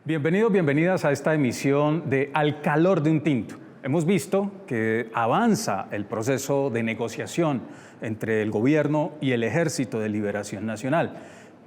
Bienvenidos, bienvenidas a esta emisión de Al calor de un tinto. Hemos visto que avanza el proceso de negociación entre el gobierno y el Ejército de Liberación Nacional.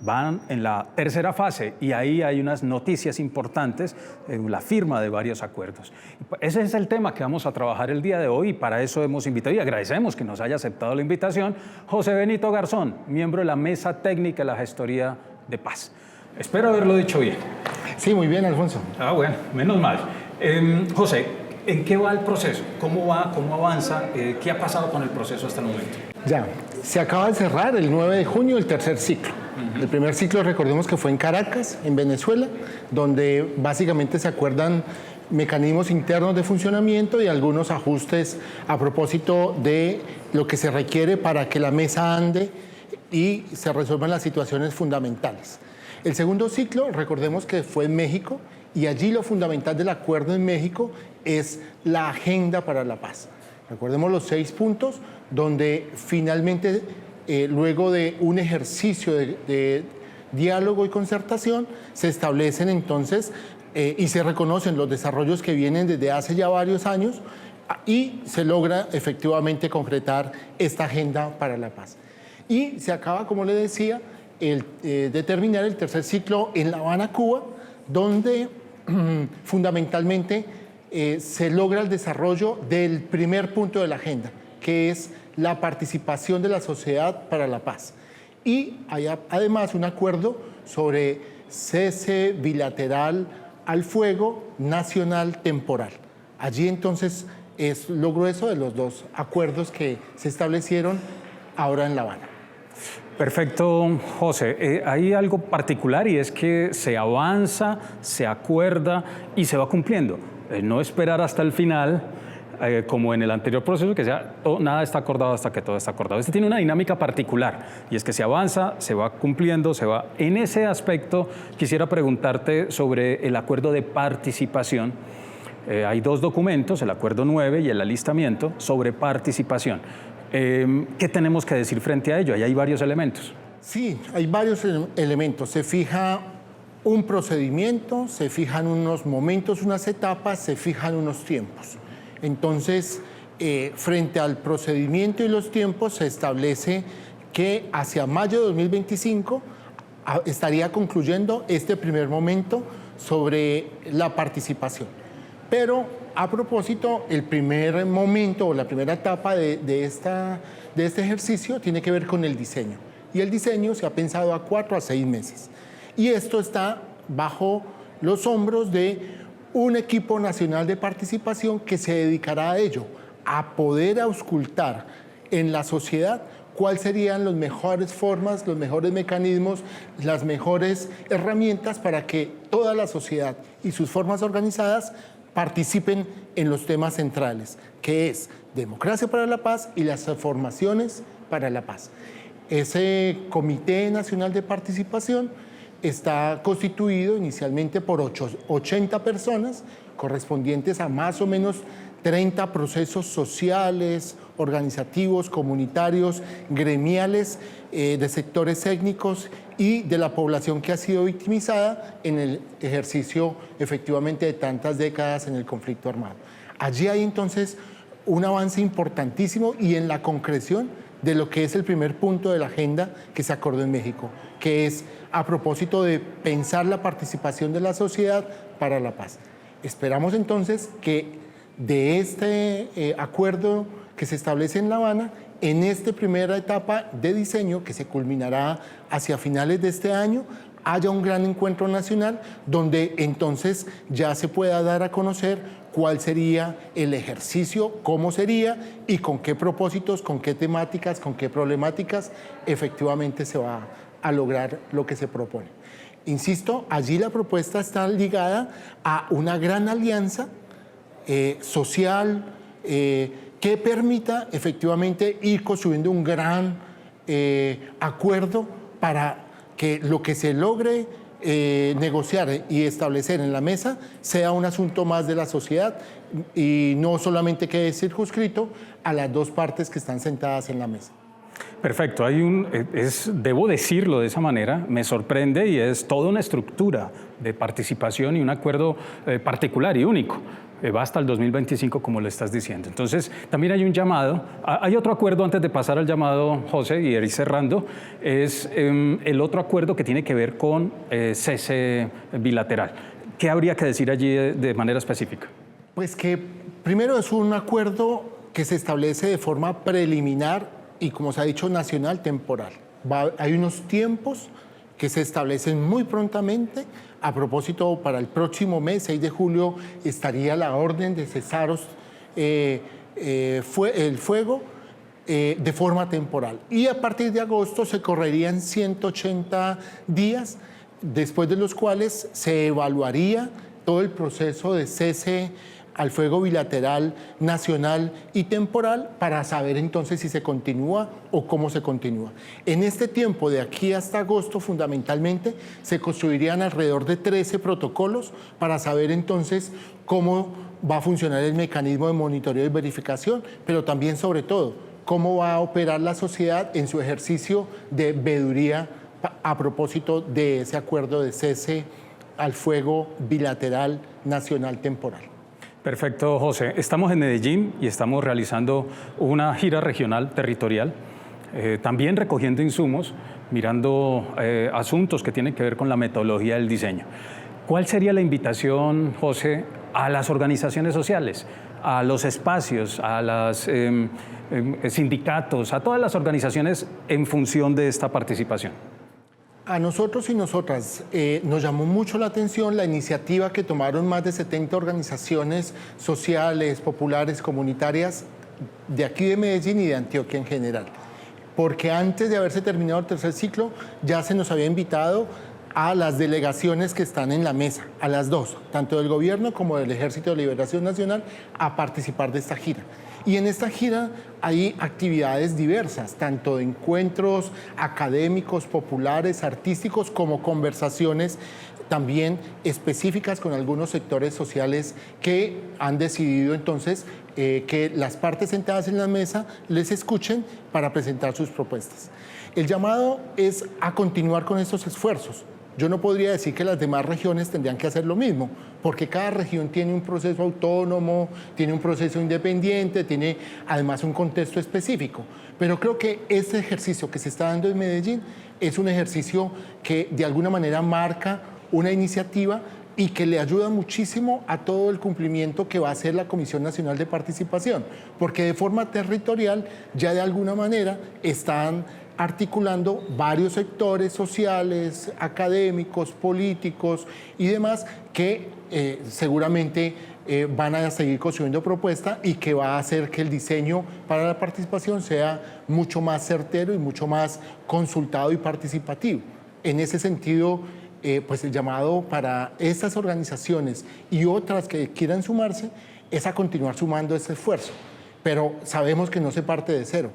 Van en la tercera fase y ahí hay unas noticias importantes, la firma de varios acuerdos. Ese es el tema que vamos a trabajar el día de hoy y para eso hemos invitado y agradecemos que nos haya aceptado la invitación José Benito Garzón, miembro de la Mesa Técnica de la Gestoría de Paz. Espero haberlo dicho bien. Sí, muy bien, Alfonso. Bueno, menos mal. José, ¿en qué va el proceso? ¿Cómo va? ¿Cómo avanza? ¿Qué ha pasado con el proceso hasta el momento? Ya, se acaba de cerrar el 9 de junio el tercer ciclo. El primer ciclo, recordemos que fue en Caracas, en Venezuela, donde básicamente se acuerdan mecanismos internos de funcionamiento y algunos ajustes a propósito de lo que se requiere para que la mesa ande y se resuelvan las situaciones fundamentales. El segundo ciclo, recordemos que fue en México, y allí lo fundamental del acuerdo en México es la agenda para la paz. Recordemos los 6 puntos, donde finalmente, luego de un ejercicio de diálogo y concertación, se establecen entonces y se reconocen los desarrollos que vienen desde hace ya varios años y se logra efectivamente concretar esta agenda para la paz. Y se acaba, como le decía, de terminar el tercer ciclo en La Habana, Cuba, donde fundamentalmente se logra el desarrollo del primer punto de la agenda, que es la participación de la sociedad para la paz. Y hay además un acuerdo sobre cese bilateral al fuego nacional temporal. Allí entonces es lo grueso de los 2 acuerdos que se establecieron ahora en La Habana. Perfecto, José. Hay algo particular y es que se avanza, se acuerda y se va cumpliendo. No esperar hasta el final, como en el anterior proceso, que sea nada está acordado hasta que todo está acordado. Este tiene una dinámica particular y es que se avanza, se va cumpliendo, se va. En ese aspecto quisiera preguntarte sobre el acuerdo de participación. Hay 2 documentos, el acuerdo 9 y el alistamiento, sobre participación. ¿Qué tenemos que decir frente a ello? Ahí hay varios elementos. Sí, hay varios elementos. Se fija un procedimiento, se fijan unos momentos, unas etapas, se fijan unos tiempos. Entonces, frente al procedimiento y los tiempos, se establece que hacia mayo de 2025 estaría concluyendo este primer momento sobre la participación. Pero a propósito, el primer momento o la primera etapa de este ejercicio tiene que ver con el diseño. Y el diseño se ha pensado a 4 a 6 meses. Y esto está bajo los hombros de un equipo nacional de participación que se dedicará a ello, a poder auscultar en la sociedad cuáles serían las mejores formas, los mejores mecanismos, las mejores herramientas para que toda la sociedad y sus formas organizadas participen en los temas centrales, que es democracia para la paz y las formaciones para la paz. Ese Comité Nacional de Participación está constituido inicialmente por 80 personas, correspondientes a más o menos 30 procesos sociales, organizativos, comunitarios, gremiales, de sectores étnicos y de la población que ha sido victimizada en el ejercicio efectivamente de tantas décadas en el conflicto armado. Allí hay entonces un avance importantísimo y en la concreción de lo que es el primer punto de la agenda que se acordó en México, que es a propósito de pensar la participación de la sociedad para la paz. Esperamos entonces que de este acuerdo que se establece en La Habana, en esta primera etapa de diseño que se culminará hacia finales de este año, haya un gran encuentro nacional donde entonces ya se pueda dar a conocer cuál sería el ejercicio, cómo sería y con qué propósitos, con qué temáticas, con qué problemáticas efectivamente se va a lograr lo que se propone. Insisto, allí la propuesta está ligada a una gran alianza social que permita efectivamente ir construyendo un gran acuerdo para que lo que se logre negociar y establecer en la mesa sea un asunto más de la sociedad y no solamente quede circunscrito a las 2 partes que están sentadas en la mesa. Perfecto, debo decirlo de esa manera, me sorprende y es toda una estructura de participación y un acuerdo particular y único. Va hasta el 2025, como lo estás diciendo. Entonces, también hay un llamado. Hay otro acuerdo antes de pasar al llamado, José, y ir cerrando, es el otro acuerdo que tiene que ver con cese bilateral. ¿Qué habría que decir allí de manera específica? Pues que primero es un acuerdo que se establece de forma preliminar y, como se ha dicho, nacional temporal. Hay unos tiempos que se establecen muy prontamente. A propósito, para el próximo mes, 6 de julio, estaría la orden de cesar el fuego de forma temporal. Y a partir de agosto se correrían 180 días, después de los cuales se evaluaría todo el proceso de cese al fuego bilateral, nacional y temporal para saber entonces si se continúa o cómo se continúa. En este tiempo, de aquí hasta agosto, fundamentalmente, se construirían alrededor de 13 protocolos para saber entonces cómo va a funcionar el mecanismo de monitoreo y verificación, pero también, sobre todo, cómo va a operar la sociedad en su ejercicio de veeduría a propósito de ese acuerdo de cese al fuego bilateral, nacional, temporal. Perfecto, José. Estamos en Medellín y estamos realizando una gira regional territorial, también recogiendo insumos, mirando asuntos que tienen que ver con la metodología del diseño. ¿Cuál sería la invitación, José, a las organizaciones sociales, a los espacios, a los sindicatos, a todas las organizaciones en función de esta participación? A nosotros y nosotras nos llamó mucho la atención la iniciativa que tomaron más de 70 organizaciones sociales, populares, comunitarias de aquí de Medellín y de Antioquia en general. Porque antes de haberse terminado el tercer ciclo, ya se nos había invitado a las delegaciones que están en la mesa, a las dos, tanto del gobierno como del Ejército de Liberación Nacional, a participar de esta gira. Y en esta gira hay actividades diversas, tanto de encuentros académicos, populares, artísticos, como conversaciones también específicas con algunos sectores sociales que han decidido entonces que las partes sentadas en la mesa les escuchen para presentar sus propuestas. El llamado es a continuar con estos esfuerzos. Yo no podría decir que las demás regiones tendrían que hacer lo mismo, porque cada región tiene un proceso autónomo, tiene un proceso independiente, tiene además un contexto específico. Pero creo que este ejercicio que se está dando en Medellín es un ejercicio que de alguna manera marca una iniciativa y que le ayuda muchísimo a todo el cumplimiento que va a hacer la Comisión Nacional de Participación, porque de forma territorial ya de alguna manera están articulando varios sectores sociales, académicos, políticos y demás que seguramente van a seguir construyendo propuestas y que va a hacer que el diseño para la participación sea mucho más certero y mucho más consultado y participativo. En ese sentido, pues el llamado para estas organizaciones y otras que quieran sumarse es a continuar sumando ese esfuerzo, pero sabemos que no se parte de cero.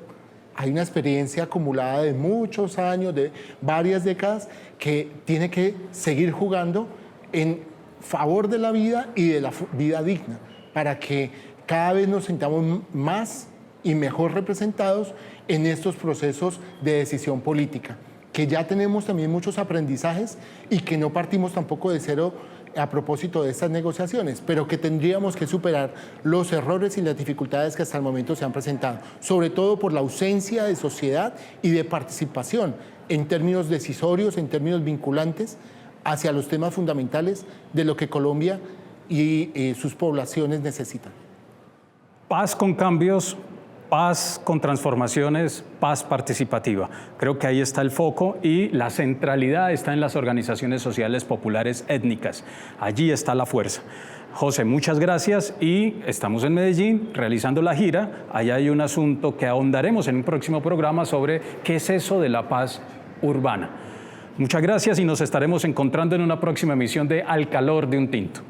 Hay una experiencia acumulada de muchos años, de varias décadas, que tiene que seguir jugando en favor de la vida y de la vida digna, para que cada vez nos sintamos más y mejor representados en estos procesos de decisión política, que ya tenemos también muchos aprendizajes y que no partimos tampoco de cero a propósito de estas negociaciones, pero que tendríamos que superar los errores y las dificultades que hasta el momento se han presentado, sobre todo por la ausencia de sociedad y de participación en términos decisorios, en términos vinculantes, hacia los temas fundamentales de lo que Colombia y sus poblaciones necesitan. Paz con cambios, paz con transformaciones, paz participativa. Creo que ahí está el foco y la centralidad está en las organizaciones sociales populares étnicas. Allí está la fuerza. José, muchas gracias y estamos en Medellín realizando la gira. Allá hay un asunto que ahondaremos en un próximo programa sobre qué es eso de la paz urbana. Muchas gracias y nos estaremos encontrando en una próxima emisión de Al Calor de un Tinto.